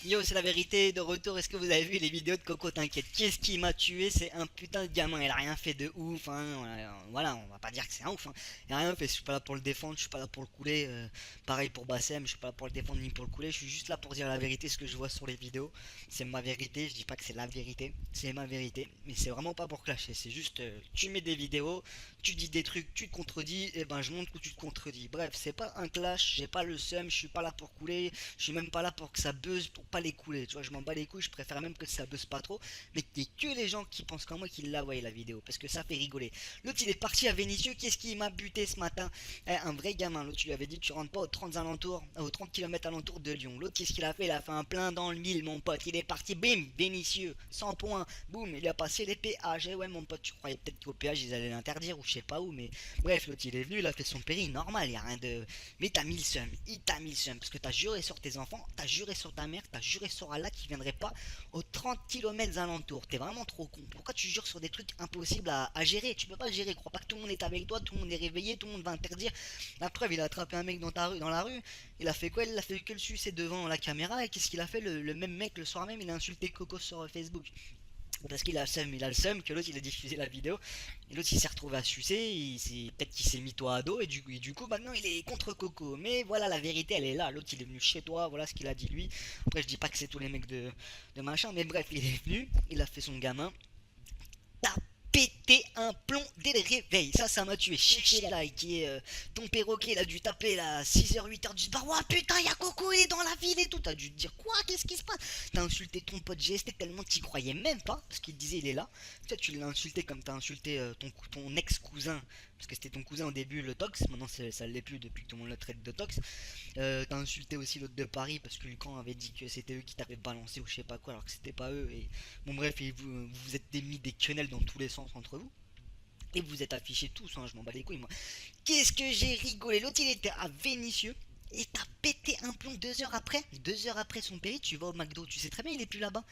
Yo, c'est la vérité, de retour, est-ce que vous avez vu les vidéos de Coco? T'inquiète, qu'est-ce qui m'a tué? C'est un putain de gamin, il a rien fait de ouf, hein, voilà, on va pas dire que c'est un ouf, hein. Il a rien fait, je suis pas là pour le défendre, je suis pas là pour le couler, pareil pour Bassem, je suis pas là pour le défendre ni pour le couler, je suis juste là pour dire la vérité, ce que je vois sur les vidéos, c'est ma vérité, je dis pas que c'est la vérité, c'est ma vérité, mais c'est vraiment pas pour clasher, c'est juste, tu mets des vidéos, tu dis des trucs, tu te contredis, et ben je montre que tu te contredis, bref, c'est pas un clash, j'ai pas le seum, je suis pas là pour couler, je suis même pas là pour que ça buzz, pour pas les couler. Tu vois, je m'en bats les couilles, je préfère même que ça buzz pas trop. Mais qu'il y ait que les gens qui pensent comme moi qui la voient la vidéo. Parce que ça fait rigoler. L'autre, il est parti à Vénissieux. Qu'est-ce qui m'a buté ce matin? Un vrai gamin. L'autre, tu lui avais dit, tu rentres pas aux 30 alentours, aux 30 km alentours de Lyon. L'autre, qu'est-ce qu'il a fait? Il a fait un plein dans le mille, mon pote. Il est parti, bim, Vénissieux, 100 points. Boum, il a passé les péages. Et ouais, mon pote, tu croyais peut-être qu'au péage, ils allaient l'interdire ou je sais pas où. Mais bref, l'autre, il est venu, il a fait son péri normal. Il y a rien de. Mais t'as mis le seum, il t'a mis le seum, parce que t'as juré sur tes enfants, t'as juré sur ta mère, t'as juré sur Allah qui viendrait pas aux 30 km alentours. T'es vraiment trop con. Pourquoi tu jures sur des trucs impossibles à gérer? Tu peux pas le gérer, crois pas que tout le monde est avec toi, tout le monde est réveillé, tout le monde va interdire. La preuve, il a attrapé un mec dans la rue, il a fait quoi? Il a fait que le sucer devant la caméra, et qu'est-ce qu'il a fait le même mec le soir même? Il a insulté Coco sur Facebook. Parce qu'il a le seum, il a le seum que l'autre il a diffusé la vidéo et l'autre il s'est retrouvé à sucer, peut-être qu'il s'est mis toi à dos et du coup maintenant il est contre Coco. Mais voilà la vérité elle est là, l'autre il est venu chez toi, voilà ce qu'il a dit lui. Après je dis pas que c'est tous les mecs de machin, mais bref il est venu, il a fait son gamin, t'as pété un plomb dès le réveil. Ça m'a tué. Chichi là, qui est ton perroquet, il a dû taper là 6h, 8h du bar. Ouah putain, y'a Coco, il est dans la ville et tout. T'as dû te dire quoi? Qu'est-ce qui se passe? T'as insulté ton pote GST tellement t'y croyais même pas. Parce qu'il disait il est là. Toi, tu l'as insulté comme t'as insulté ton ex-cousin. Parce que c'était ton cousin au début, le Tox. Maintenant, ça l'est plus depuis que tout le monde le traite de Tox. T'as insulté aussi l'autre de Paris parce que Lucan avait dit que c'était eux qui t'avaient balancé ou je sais pas quoi alors que c'était pas eux. Et bon, bref, et vous êtes mis des quenelles dans tous les sens entre vous. Et vous êtes affichés tous, hein, je m'en bats les couilles moi. Qu'est-ce que j'ai rigolé? L'autre il était à Vénissieux. Et t'as pété un plomb 2 heures après. 2 heures après son péri, tu vas au McDo. Tu sais très bien, il est plus là-bas.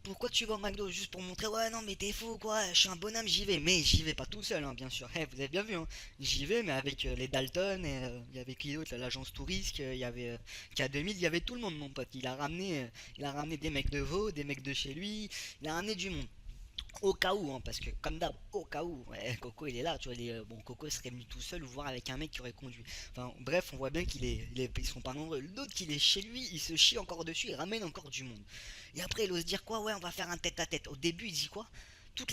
Pourquoi tu vas au McDo? Juste pour montrer, ouais, non, mais t'es fou, quoi. Je suis un bonhomme, j'y vais. Mais j'y vais pas tout seul, hein, bien sûr. Vous avez bien vu, hein. J'y vais, mais avec les Dalton. Et il y avait qui d'autre? L'agence Touriste. Il y avait K2000. Il y avait tout le monde, mon pote. Il a ramené des mecs de Vaud, des mecs de chez lui. Il a ramené du monde. Au cas où, hein, parce que comme d'hab, au cas où, ouais, Coco il est là, tu vois, bon, Coco serait venu tout seul ou voir avec un mec qui aurait conduit. Enfin, bref, on voit bien ils sont pas nombreux. L'autre qu'il est chez lui, il se chie encore dessus, il ramène encore du monde. Et après, il ose dire quoi? Ouais, on va faire un tête à tête. Au début, il dit quoi?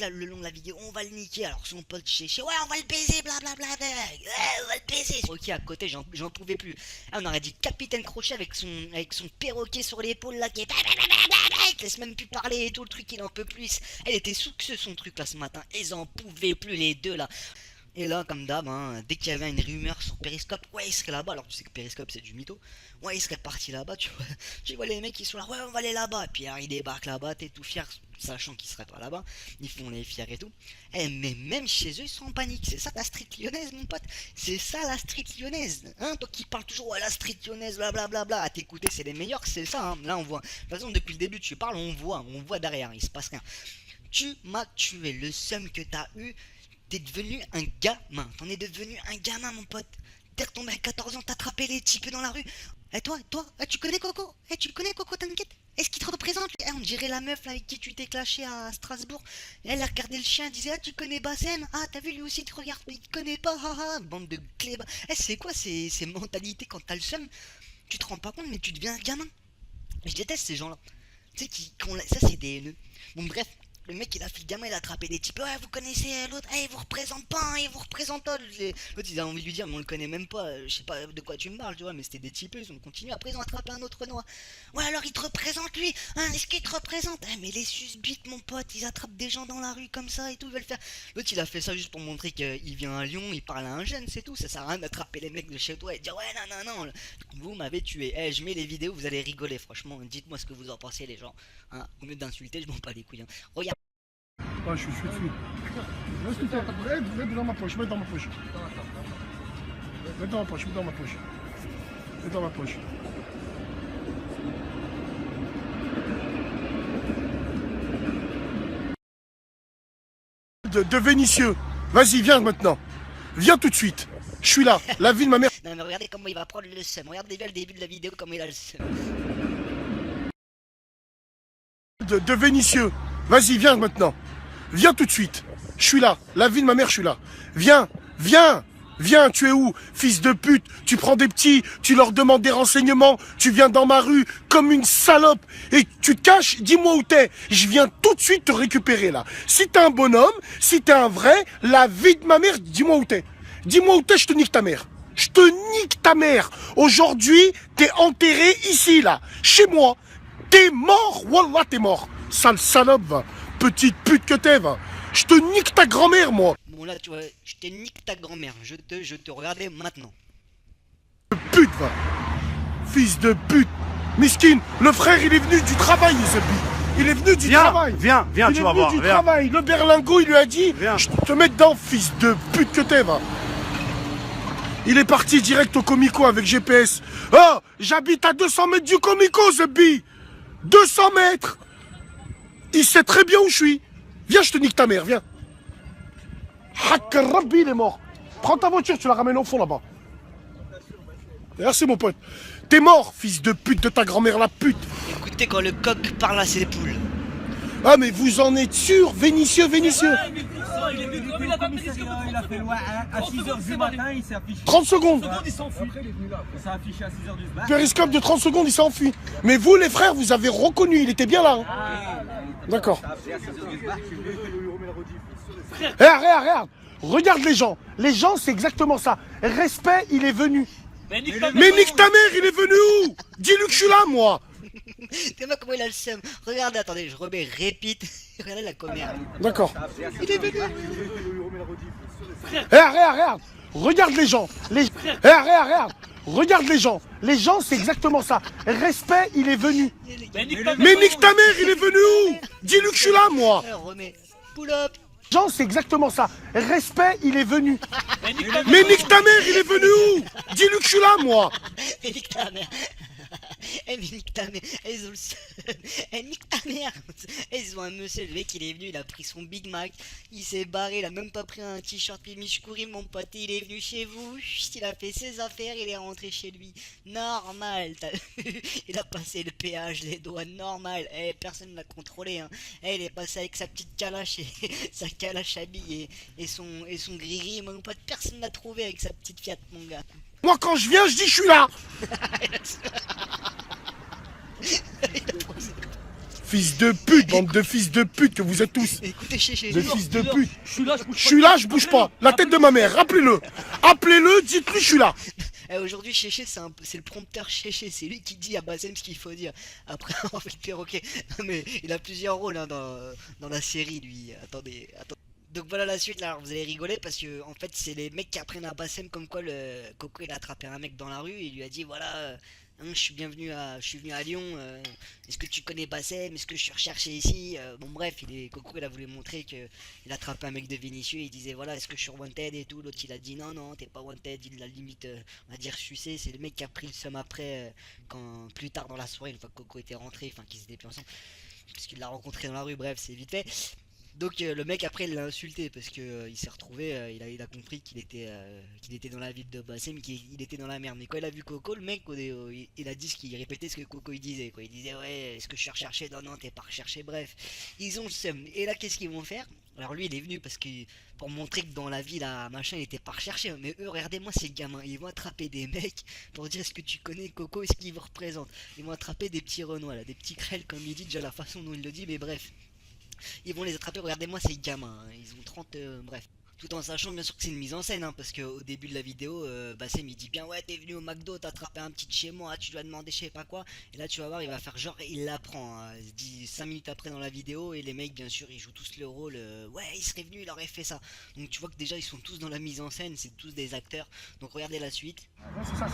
Le long de la vidéo, on va le niquer. Alors son pote chez ouais, on va le baiser, blablabla. Ouais, on va le baiser. Ok, à côté, j'en pouvais plus. Ah, on aurait dit Capitaine Crochet avec son perroquet sur l'épaule là qui est. Il te laisse même plus parler et tout le truc, il en peut plus. Elle était sous que son truc là ce matin. Ils en pouvaient plus les deux là. Et là, comme d'hab, hein, dès qu'il y avait une rumeur sur Periscope, ouais, il serait là-bas. Alors, tu sais que Periscope, c'est du mytho. Ouais, il serait parti là-bas, tu vois les mecs qui sont là, ouais, on va aller là-bas. Et puis, alors, ils débarquent là-bas, t'es tout fier, sachant qu'ils seraient pas là-bas. Ils font les fiers et tout. Eh, mais même chez eux, ils sont en panique. C'est ça la street lyonnaise, mon pote. C'est ça la street lyonnaise. Hein, toi qui parles toujours, ouais, la street lyonnaise, blablabla. À t'écouter, c'est les meilleurs, c'est ça. Hein. Là, on voit. De toute façon, depuis le début, tu parles, on voit derrière, il se passe rien. Tu m'as tué. Le seum que t'as eu, t'es devenu un gamin. T'en es devenu un gamin, mon pote. T'es retombé à 14 ans, t'as attrapé les types dans la rue. Et toi, tu connais Coco? Tu connais Coco, t'inquiète? Est-ce qu'il te représente? On dirait la meuf là, avec qui tu t'es clashé à Strasbourg. Et elle a regardé le chien, elle disait, ah, tu connais Bassem? Ah, t'as vu, lui aussi, tu regardes, mais il te connaît pas, haha, bande de clébas. C'est quoi ces mentalités quand t'as le seum? Tu te rends pas compte, mais tu deviens un gamin. Je déteste ces gens-là. Tu sais, ça, c'est des haineux. Bon, bref, le mec, il a fait le gamin, il a attrapé des types. Ouais, vous connaissez l'autre, il vous représente pas, hein, il vous représente pas. L'autre, il a envie de lui dire, mais on le connaît même pas. Je sais pas de quoi tu me parles, tu vois, mais c'était des types, ils ont continué. Après, ils ont attrapé un autre noir. Ouais, alors il te représente lui, hein, est-ce qu'il te représente? Mais les susbites, mon pote, ils attrapent des gens dans la rue comme ça et tout, ils veulent faire. L'autre, il a fait ça juste pour montrer qu'il vient à Lyon, il parle à un jeune, c'est tout. Ça sert à rien d'attraper les mecs de chez toi et de dire, ouais, non, non, non, vous m'avez tué. Je mets les vidéos, vous allez rigoler, franchement. Dites-moi ce que vous en pensez, les gens. Hein, au lieu d'insulter, je m'en bats les couilles. Hein. Regarde. Ah, je suis dessus. Laisse tout faire. Mets dans ma poche, mets dans ma poche. Mets dans ma poche, mets dans ma poche. Mets dans ma poche. De Vénissieux. Vas-y, viens maintenant. Viens tout de suite. Je suis là. La vie de ma mère. Non mais regardez comment il va prendre le seum. Regardez bien le début de la vidéo, comment il a le seum. de Vénitieux. Vas-y, viens maintenant. Viens tout de suite. Je suis là. La vie de ma mère, je suis là. Viens, viens. Viens, tu es où? Fils de pute, tu prends des petits, tu leur demandes des renseignements, tu viens dans ma rue comme une salope et tu te caches, dis-moi où t'es. Je viens tout de suite te récupérer là. Si t'es un bonhomme, si t'es un vrai, la vie de ma mère, dis-moi où t'es. Dis-moi où t'es, je te nique ta mère. Je te nique ta mère. Aujourd'hui, t'es enterré ici là, chez moi. T'es mort, wallah t'es mort. Sale salope, va. Petite pute que t'es, va. Je te nique ta grand-mère, moi. Bon là, tu vois, je te nique ta grand-mère. Je te regardais maintenant. Pute, va. Fils de pute. Miskin, le frère, il est venu du travail, Zebi. Il est venu du travail. Viens, tu vas voir. Il est venu du Viens. travail. Le berlingot, il lui a dit, Viens. je te mets dedans, fils de pute que t'es, va. Il est parti direct au Comico avec GPS. Oh, j'habite à 200 mètres du Comico, Zebi. 200 mètres. Il sait très bien où je suis. Viens, je te nique ta mère, viens. Hak Rabbi, il est mort. Prends ta voiture, tu la ramènes au fond là-bas. Merci mon pote. T'es mort, fils de pute de ta grand-mère, la pute. Écoutez quand le coq parle à ses poules. Ah mais vous en êtes sûr, Vénitieux, Vénitieux. Il est venu il a fait loin à 6h du matin, il s'est affiché. 30 secondes. Il s'enfuit. Il s'est affiché à 6h du matin. Périscope de 30 secondes, il s'est enfui. Mais vous les frères, vous avez reconnu, il était bien là. Hein. D'accord. Regarde. Regarde les gens. Les gens, c'est exactement ça. Respect, il est venu. Mais nique ta mère, il est venu où? Dis-lui que je suis là, moi. T'es pas comment il a le seum. Regardez, attendez, je remets répite. Regardez la commère. D'accord. Il est venu. Regarde. Regarde les gens. Regarde. Regarde les gens. Les gens, c'est exactement ça. Respect, il est venu. Mais nique ta mère, il est venu où? Dis-lui que je suis là, moi. Alors, remets. Pull up. Les gens, c'est exactement ça. Respect, il est venu. Mais nique ta mère, il est venu où? Dis-lui que je suis là, moi. Et nique ta mère. Eh mais nique ta mère, elles ont le seum. Eh nique ta mère. Elles ont un monsieur, le mec il est venu, il a pris son Big Mac, il s'est barré, il a même pas pris un t-shirt Mishkouri, mon pote, il est venu chez vous, il a fait ses affaires, il est rentré chez lui. Normal, t'as vu? Il a passé le péage, les douanes, normal. Eh personne ne l'a contrôlé hein. Eh il est passé avec sa petite calache et sa calache habillée et son gris-gris, mon pote, personne l'a trouvé avec sa petite Fiat mon gars. Moi, quand je viens, je dis je suis là. Fils de pute, bande de fils de pute que vous êtes tous. Écoutez, chéché. Des fils de pute. Je suis là, je bouge pas. La tête de ma mère, rappelez-le. Appelez-le, dites-lui je suis là. Aujourd'hui, Chéché, c'est le prompteur Chéché, c'est lui qui dit à Bassem ce qu'il faut dire. Après, on fait le perroquet. Non, mais il a plusieurs rôles hein, dans la série, lui. Attendez. Donc voilà la suite là, alors vous allez rigoler parce que en fait c'est les mecs qui apprennent à Bassem comme quoi le Coco il a attrapé un mec dans la rue et il lui a dit voilà hein, je suis venu à Lyon, est-ce que tu connais Bassem, est-ce que je suis recherché ici, bon bref Coco il a voulu montrer que il a attrapé un mec de Vénitieux, il disait voilà est-ce que je suis wanted et tout, l'autre il a dit non t'es pas wanted, il l'a limite on va dire sucé, c'est le mec qui a pris le seum après quand plus tard dans la soirée une fois que Coco était rentré, enfin qu'ils étaient plus ensemble parce qu'il l'a rencontré dans la rue, bref c'est vite fait. Donc le mec après il l'a insulté parce que il s'est retrouvé, il a compris qu'il était dans la ville de Bassem, qu'il était dans la merde. Mais quand il a vu Coco, le mec il a dit il répétait ce que Coco il disait quoi. Il disait ouais est-ce que je suis recherché? Non t'es pas recherché, bref. Ils ont le seum. Et là qu'est-ce qu'ils vont faire? Alors lui il est venu parce que pour montrer que dans la ville là machin il était pas recherché. Mais eux regardez-moi ces gamins, ils vont attraper des mecs pour dire est-ce que tu connais Coco, est-ce qu'il vous représente. Ils vont attraper des petits renois là, des petits crêles comme il dit, déjà la façon dont il le dit, mais bref. Ils vont les attraper, regardez-moi ces gamins, hein. Ils ont 30, bref. Tout en sachant bien sûr que c'est une mise en scène, hein, parce qu'au début de la vidéo, Bassem il dit bien ouais t'es venu au McDo, t'as attrapé un petit de chez moi, tu lui as demandé je sais pas quoi. Et là tu vas voir, il va faire genre, il l'apprend, hein. Il se dit 5 minutes après dans la vidéo, et les mecs bien sûr ils jouent tous le rôle, ouais il serait venu, il aurait fait ça. Donc tu vois que déjà ils sont tous dans la mise en scène, c'est tous des acteurs. Donc regardez la suite. C'est ça.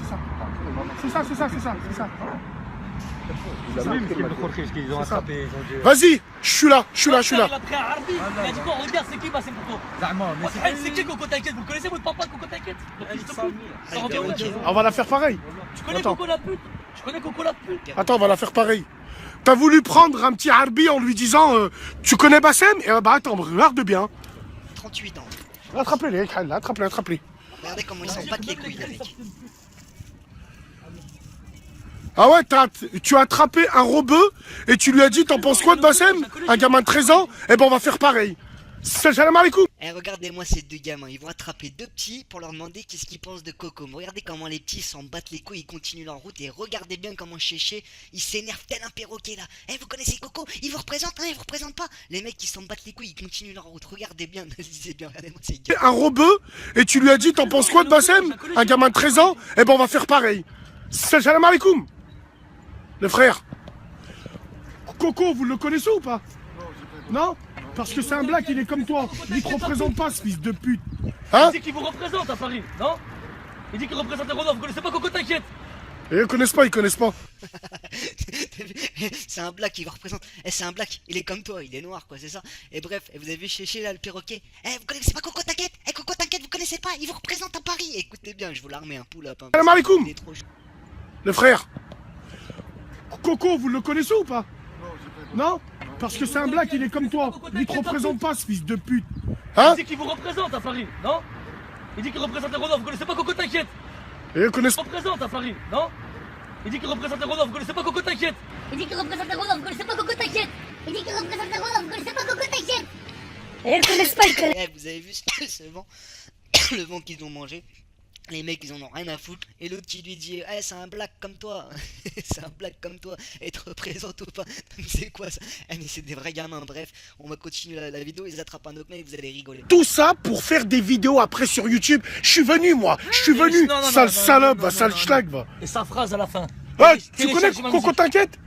Vas-y, je suis là. Il a pris un Harbi. Il a dit quoi? Regarde, c'est qui Bassem pour toi? C'est qui Coco T'inquiète? Vous le connaissez votre papa Coco T'inquiète? On va la faire pareil. Tu connais Coco la pute? Je connais Coco la pute. Attends, on va la faire pareil. T'as voulu prendre un petit Harbi en lui disant tu connais Bassem? Et bah attends, regarde bien. 38 ans. Attrape-les, attrape-les. Regardez comment ils s'en battent les couilles avec. Ah ouais, tu as attrapé un rebeu et tu lui as dit, t'en penses quoi de Bassem? Un gamin de 13 ans? Eh ben on va faire pareil. Salam alaikum. Eh, regardez-moi ces deux gamins, ils vont attraper deux petits pour leur demander qu'est-ce qu'ils pensent de Coco. Mais regardez comment les petits s'en battent les couilles, ils continuent leur route et regardez bien comment Chéché, il s'énerve tel un perroquet là. Eh, vous connaissez Coco? Il vous représente, hein, il vous représente pas. Les mecs qui s'en battent les couilles, ils continuent leur route. Regardez bien, lisez bien, regardez-moi ces gars. Un rebeu et tu lui as dit, t'en penses quoi de Bassem? Un gamin de 13 ans? Eh ben on va faire pareil. Salam alaikum. Les frères. Coco, vous le connaissez ou pas? Non? Parce que c'est un black, il est comme toi. Il te représente pas, ce fils de pute. Hein? Il dit qu'il vous représente à Paris, non? Il dit qu'il représente les Renois, vous connaissez pas Coco, t'inquiète. Et ils connaissent pas, ils connaissent pas. C'est un black qui vous représente. Eh, c'est un black, il est comme toi, il est noir quoi, c'est ça. Et bref, et vous avez vu Chéché là, le perroquet. Eh, vous connaissez pas Coco, t'inquiète. Eh, Coco, t'inquiète, vous connaissez pas, il vous représente à Paris. Écoutez bien, je vous la remets un pull up. Hein, Salam alaikum. il est trop chaud. Les frères. Coco, vous le connaissez ou pas? Non? Parce que c'est un black, il est comme toi. Il te représente pas, ce fils de pute. Hein? Il dit qu'il vous représente à Paris, non? Il dit qu'il représente les Renois, vous connaissez pas Coco, t'inquiète. Et ils connaissent Il représente à Paris, non? Il dit qu'il représente les Renois, vous connaissez pas Coco, t'inquiète. Il dit qu'il représente les Renois, vous connaissez pas Coco, t'inquiète. Il dit qu'il représente les Renois, vous connaissez pas Coco, t'inquiète. Et ils connaissent pas, ils connaissent. Eh, vous avez vu ce vent, le vent qu'ils ont mangé. Les mecs ils en ont rien à foutre. Et l'autre qui lui dit eh, c'est un black comme toi. C'est un black comme toi. Et te représente ou pas. C'est quoi ça? Eh, mais c'est des vrais gamins. Bref, on va continuer la vidéo. Ils attrapent un autre mec, vous allez rigoler. tout ça pour faire des vidéos après sur YouTube. Je suis venu, moi. Je suis venu. Sale salope, va, sale schlag, va. Et sa phrase à la fin. Ouais, tu connais Coco, t'inquiète?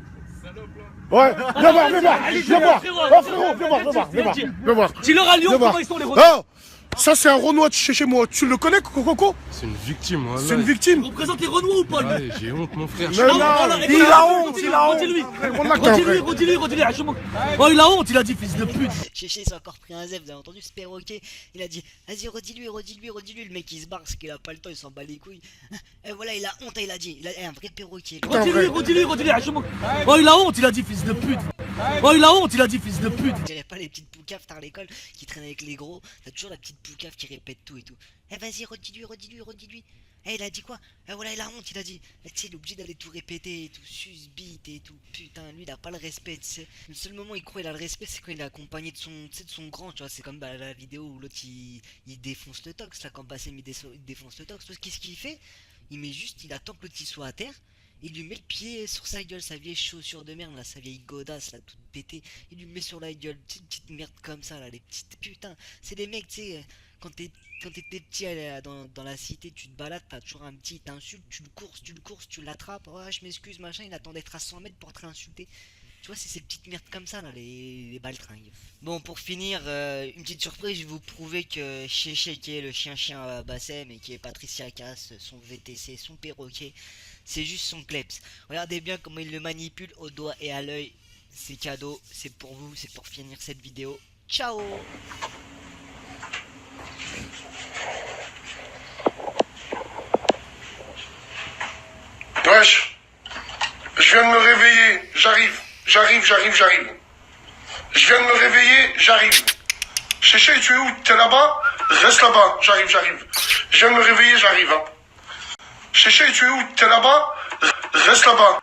Ouais, viens voir, viens voir. Viens voir. Oh, frérot, viens voir, viens voir, viens voir. Viens voir. Dis-leur à Lyon Viens voir. comment ils sont les Renois. Oh, ça c'est un Renoir de chez moi. Tu le connais, Coco? C'est une victime, voilà. C'est une victime. Il représente les Renois ou pas lui? Ouais, j'ai honte, mon frère. Mais non, il a honte, il a honte. Redis-lui, Hachemok. Oh, il a honte, il a dit fils de pute. Chéché s'est encore pris un zèbre, vous avez entendu ce perroquet? Il a dit vas-y redis-lui. Le mec il se barre parce qu'il a pas le temps, il s'en bat les couilles. Et voilà, il a honte, il a dit. Il a un vrai perroquet. Redis-lui, Hachemok. Oh, il a honte, il a dit fils de pute. Oh, il a honte, il a dit fils de pute. Je dirais pas les petites poucaves tard à l'école qui traînent avec les gros. T'as toujours la petite poucave qui répète tout et tout. Eh vas-y, redis-lui. Eh il a dit quoi? Eh voilà, il a honte, il a dit. Eh, tu sais, il est obligé d'aller tout répéter et tout, susbite et tout. Putain, lui il a pas le respect, tu sais. Le seul moment où il croit qu'il a le respect, c'est quand il est accompagné de son, tu sais, de son grand, tu vois. C'est comme la vidéo où l'autre il défonce le tox, là, quand Bassem il défonce le tox. Qu'est-ce qu'il fait? Il attend que l'autre il soit à terre. Il lui met le pied sur sa gueule, sa vieille chaussure de merde là, sa vieille godasse là, toute pétée. Il lui met sur la gueule, petite merde comme ça là, les petites putain. C'est des mecs, tu sais, quand t'étais petit dans la cité, tu te balades, t'as toujours un petit, t'insultes, tu le courses, tu l'attrapes. Oh, je m'excuse, machin, il attend d'être à 100 mètres pour te insulter. Tu vois, c'est ces petites merdes comme ça là, les baltringues. Bon, pour finir, une petite surprise, je vais vous prouver que Chéché qui est le chien Bassem et qui est Patricia Cass, son VTC, son perroquet, c'est juste son kleps. Regardez bien comment il le manipule au doigt et à l'œil. C'est cadeau, c'est pour vous, c'est pour finir cette vidéo. Ciao. Wesh, je viens de me réveiller, j'arrive. Je viens de me réveiller, j'arrive. Chéché, tu es où? T'es là-bas? Reste là-bas, j'arrive. Je viens de me réveiller, j'arrive. Hein. Chéché, tu es où? T'es là-bas? Reste là-bas.